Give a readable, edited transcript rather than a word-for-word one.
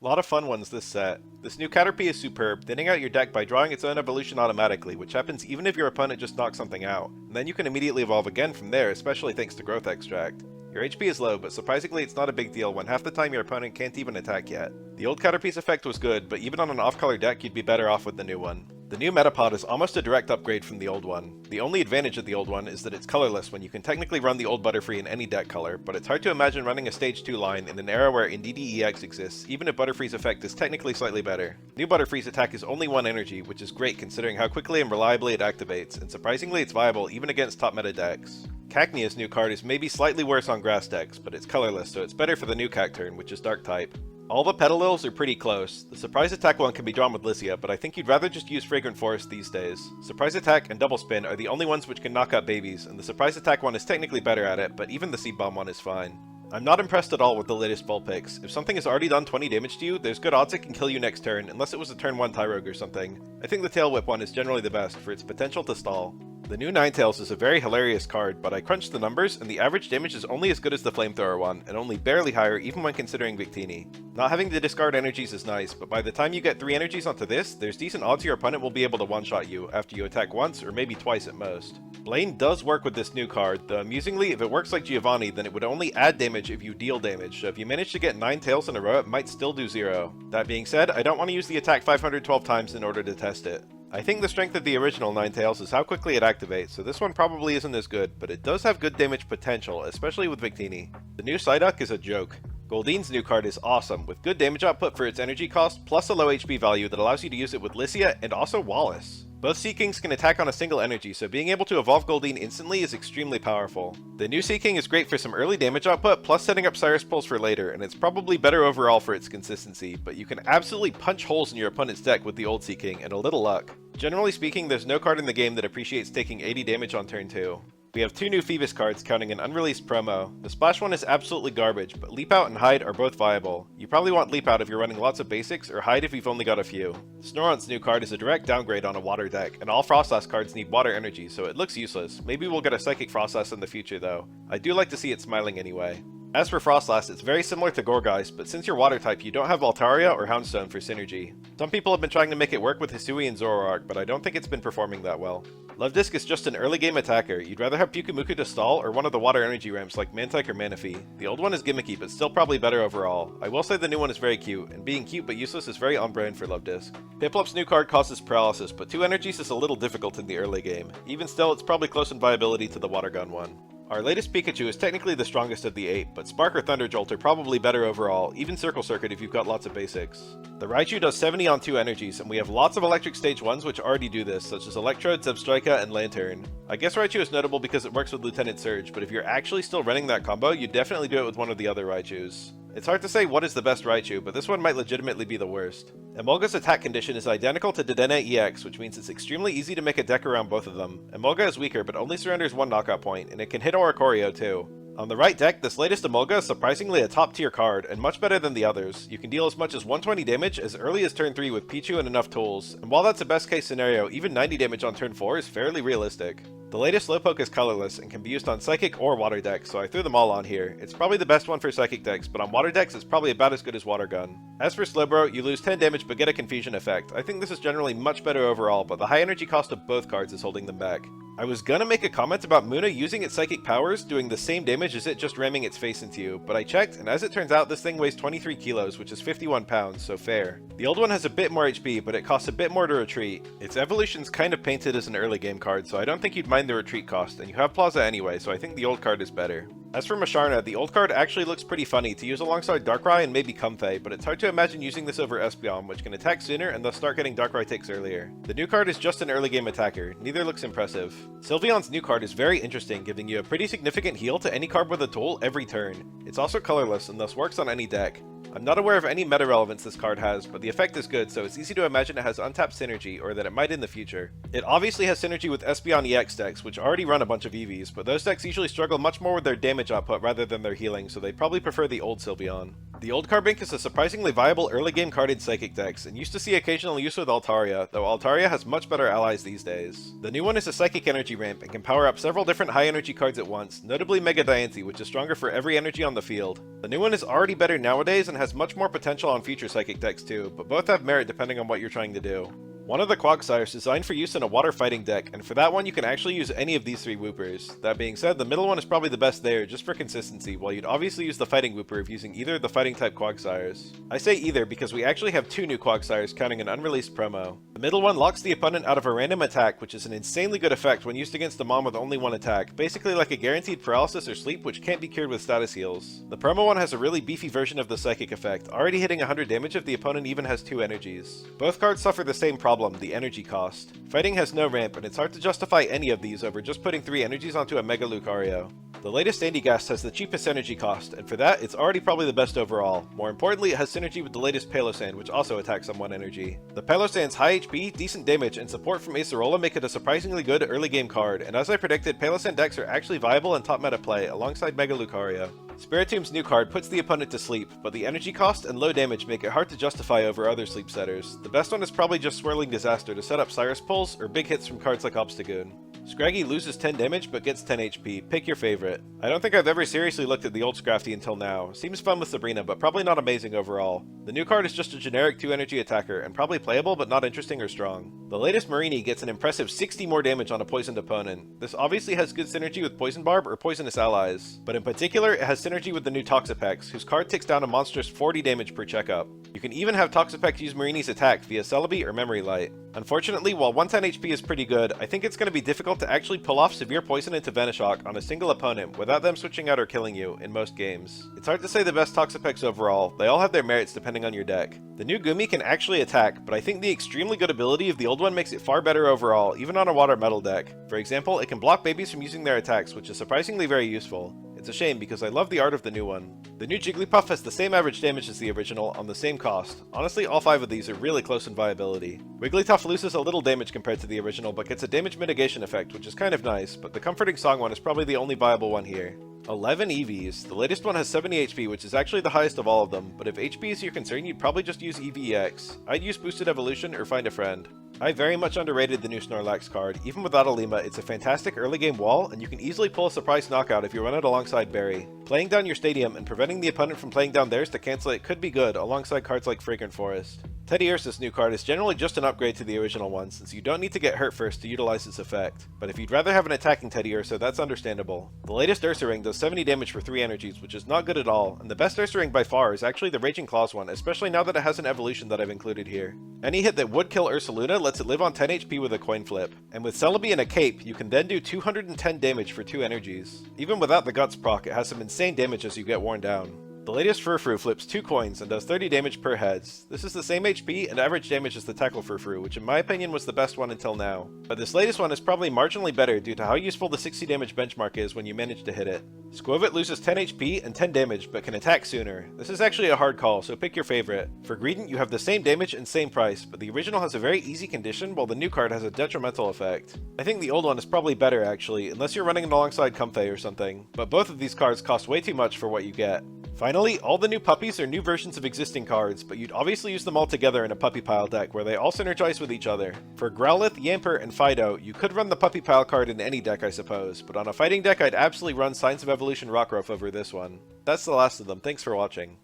A lot of fun ones this set. This new Caterpie is superb, thinning out your deck by drawing its own evolution automatically, which happens even if your opponent just knocks something out, and then you can immediately evolve again from there, especially thanks to Growth Extract. Your HP is low, but surprisingly it's not a big deal when half the time your opponent can't even attack yet. The old Caterpie's effect was good, but even on an off-color deck you'd be better off with the new one. The new Metapod is almost a direct upgrade from the old one. The only advantage of the old one is that it's colorless when you can technically run the old Butterfree in any deck color, but it's hard to imagine running a Stage 2 line in an era where Indeedee EX exists, even if Butterfree's effect is technically slightly better. New Butterfree's attack is only 1 energy, which is great considering how quickly and reliably it activates, and surprisingly it's viable even against top meta decks. Cacnea's new card is maybe slightly worse on grass decks, but it's colorless, so it's better for the new Cacturn, which is dark type. All the Petalils are pretty close. The Surprise Attack one can be drawn with Lycia, but I think you'd rather just use Fragrant Forest these days. Surprise Attack and Double Spin are the only ones which can knock out babies, and the Surprise Attack one is technically better at it, but even the Seed Bomb one is fine. I'm not impressed at all with the latest Vulpix. If something has already done 20 damage to you, there's good odds it can kill you next turn, unless it was a turn 1 Tyrogue or something. I think the Tail Whip one is generally the best, for its potential to stall. The new Ninetales is a very hilarious card, but I crunched the numbers, and the average damage is only as good as the Flamethrower one, and only barely higher even when considering Victini. Not having to discard energies is nice, but by the time you get 3 energies onto this, there's decent odds your opponent will be able to one-shot you, after you attack once or maybe twice at most. Blaine does work with this new card, though amusingly, if it works like Giovanni, then it would only add damage if you deal damage, so if you manage to get 9 tails in a row, it might still do 0. That being said, I don't want to use the attack 512 times in order to test it. I think the strength of the original Ninetales is how quickly it activates, so this one probably isn't as good, but it does have good damage potential, especially with Victini. The new Psyduck is a joke. Goldine's new card is awesome, with good damage output for its energy cost, plus a low HP value that allows you to use it with Lycia and also Wallace. Both Seakings can attack on a single energy, so being able to evolve Goldeen instantly is extremely powerful. The new Seaking is great for some early damage output, plus setting up Cyrus Pulse for later, and it's probably better overall for its consistency, but you can absolutely punch holes in your opponent's deck with the old Seaking, and a little luck. Generally speaking, there's no card in the game that appreciates taking 80 damage on turn 2. We have 2 new Phoebus cards counting an unreleased promo. The Splash one is absolutely garbage, but Leap Out and Hide are both viable. You probably want Leap Out if you're running lots of basics, or Hide if you've only got a few. Snorunt's new card is a direct downgrade on a water deck, and all Frostlass cards need water energy, so it looks useless. Maybe we'll get a Psychic Frostlass in the future though. I do like to see it smiling anyway. As for Frostlass, it's very similar to Gourgeist, but since you're water type, you don't have Altaria or Houndstone for synergy. Some people have been trying to make it work with Hisui and Zoroark, but I don't think it's been performing that well. Luvdisc is just an early game attacker. You'd rather have Pyukumuku to stall or one of the water energy ramps like Mantike or Manaphy. The old one is gimmicky, but still probably better overall. I will say the new one is very cute, and being cute but useless is very on brand for Luvdisc. Piplup's new card causes paralysis, but 2 energies is a little difficult in the early game. Even still, it's probably close in viability to the Water Gun one. Our latest Pikachu is technically the strongest of the 8, but Spark or Thunder Jolt are probably better overall, even Circle Circuit if you've got lots of basics. The Raichu does 70 on 2 energies, and we have lots of electric stage 1s which already do this, such as Electrode, Zebstrika, and Lantern. I guess Raichu is notable because it works with Lieutenant Surge, but if you're actually still running that combo, you'd definitely do it with one of the other Raichus. It's hard to say what is the best Raichu, but this one might legitimately be the worst. Emolga's attack condition is identical to Dedenne EX, which means it's extremely easy to make a deck around both of them. Emolga is weaker, but only surrenders 1 knockout point, and it can hit Oricorio too. On the right deck, this latest Emolga is surprisingly a top tier card, and much better than the others. You can deal as much as 120 damage as early as turn 3 with Pichu and enough tools, and while that's a best case scenario, even 90 damage on turn 4 is fairly realistic. The latest Slowpoke is colorless and can be used on Psychic or Water decks, so I threw them all on here. It's probably the best one for Psychic decks, but on Water decks it's probably about as good as Water Gun. As for Slowbro, you lose 10 damage but get a Confusion effect. I think this is generally much better overall, but the high energy cost of both cards is holding them back. I was gonna make a comment about Munna using its psychic powers, doing the same damage as it just ramming its face into you, but I checked, and as it turns out, this thing weighs 23 kilos, which is 51 pounds, so fair. The old one has a bit more HP, but it costs a bit more to retreat. Its evolution's kind of painted as an early game card, so I don't think you'd mind the retreat cost, and you have Plaza anyway, so I think the old card is better. As for Masharna, the old card actually looks pretty funny to use alongside Darkrai and maybe Comfey, but it's hard to imagine using this over Espeon, which can attack sooner and thus start getting Darkrai ticks earlier. The new card is just an early game attacker, neither looks impressive. Sylveon's new card is very interesting, giving you a pretty significant heal to any card with a tool every turn. It's also colorless and thus works on any deck. I'm not aware of any meta relevance this card has, but the effect is good, so it's easy to imagine it has untapped synergy, or that it might in the future. It obviously has synergy with Espeon EX decks, which already run a bunch of EVs, but those decks usually struggle much more with their damage output rather than their healing, so they'd probably prefer the old Sylveon. The old Carbink is a surprisingly viable early game card in Psychic decks, and used to see occasional use with Altaria, though Altaria has much better allies these days. The new one is a Psychic Energy ramp, and can power up several different high energy cards at once, notably Mega Diancie, which is stronger for every energy on the field. The new one is already better nowadays, and has has much more potential on future Psychic decks too, but both have merit depending on what you're trying to do. One of the Quagsire is designed for use in a water fighting deck, and for that one you can actually use any of these 3 Woopers. That being said, the middle one is probably the best there, just for consistency, while you'd obviously use the fighting Wooper if using either of the fighting type Quagsires. I say either because we actually have 2 new Quagsires counting an unreleased promo. The middle one locks the opponent out of a random attack, which is an insanely good effect when used against a mom with only 1 attack, basically like a guaranteed paralysis or sleep which can't be cured with status heals. The promo one has a really beefy version of the psychic effect, already hitting 100 damage if the opponent even has 2 energies. Both cards suffer the same problem, the energy cost. Fighting has no ramp, and it's hard to justify any of these over just putting 3 energies onto a Mega Lucario. The latest Sandygast has the cheapest energy cost, and for that, it's already probably the best overall. More importantly, it has synergy with the latest Palosand, which also attacks on 1 energy. The Palosand's high HP, decent damage, and support from Acerola make it a surprisingly good early game card, and as I predicted, Palosand decks are actually viable in top meta play, alongside Mega Lucario. Spiritomb's new card puts the opponent to sleep, but the energy cost and low damage make it hard to justify over other sleep setters. The best one is probably just Swirling Disaster to set up Cyrus Pulse, or big hits from cards like Obstagoon. Scraggy loses 10 damage but gets 10 HP, pick your favorite. I don't think I've ever seriously looked at the old Scrafty until now. Seems fun with Sabrina, but probably not amazing overall. The new card is just a generic 2 energy attacker, and probably playable but not interesting or strong. The latest Marini gets an impressive 60 more damage on a poisoned opponent. This obviously has good synergy with Poison Barb or Poisonous allies, but in particular it has synergy with the new Toxapex, whose card takes down a monstrous 40 damage per checkup. You can even have Toxapex use Marini's attack via Celebi or Memory Light. Unfortunately, while 110 HP is pretty good, I think it's going to be difficult to actually pull off severe poison into Venoshock on a single opponent without them switching out or killing you in most games. It's hard to say the best Toxapex overall, they all have their merits depending on your deck. The new Gumi can actually attack, but I think the extremely good ability of the old one makes it far better overall, even on a water metal deck. For example, it can block babies from using their attacks, which is surprisingly very useful. It's a shame because I love the art of the new one. The new Jigglypuff has the same average damage as the original on the same cost. Honestly, all 5 of these are really close in viability. Wigglytuff loses a little damage compared to the original, but gets a damage mitigation effect, which is kind of nice, but the Comforting Song one is probably the only viable one here. 11 EVs. The latest one has 70 HP, which is actually the highest of all of them, but if HP is your concern, you'd probably just use EVEX. I'd use Boosted Evolution or Find a Friend. I very much underrated the new Snorlax card. Even without a Lima, it's a fantastic early game wall, and you can easily pull a surprise knockout if you run it alongside Berry. Playing down your stadium and preventing the opponent from playing down theirs to cancel it could be good, alongside cards like Fragrant Forest. Teddy Ursa's new card is generally just an upgrade to the original one, since you don't need to get hurt first to utilize its effect. But if you'd rather have an attacking Teddy Ursa, that's understandable. The latest Ursaring does 70 damage for 3 energies, which is not good at all, and the best Ursaring by far is actually the Raging Claws one, especially now that it has an evolution that I've included here. Any hit that would kill Ursaluna lets it live on 10 HP with a coin flip, and with Celebi and a cape, you can then do 210 damage for 2 energies. Even without the Guts proc, it has some insane damage as you get worn down. The latest Furfru flips 2 coins and does 30 damage per heads. This is the same HP and average damage as the Tackle Furfru, which in my opinion was the best one until now. But this latest one is probably marginally better due to how useful the 60 damage benchmark is when you manage to hit it. Squovit loses 10 HP and 10 damage, but can attack sooner. This is actually a hard call, so pick your favorite. For Greedent, you have the same damage and same price, but the original has a very easy condition while the new card has a detrimental effect. I think the old one is probably better actually, unless you're running it alongside Comfey or something, but both of these cards cost way too much for what you get. Finally, all the new puppies are new versions of existing cards, but you'd obviously use them all together in a puppy pile deck where they all synergize with each other. For Growlithe, Yamper, and Fido, you could run the puppy pile card in any deck I suppose, but on a fighting deck I'd absolutely run Signs of Evolution Rockruff over this one. That's the last of them, thanks for watching.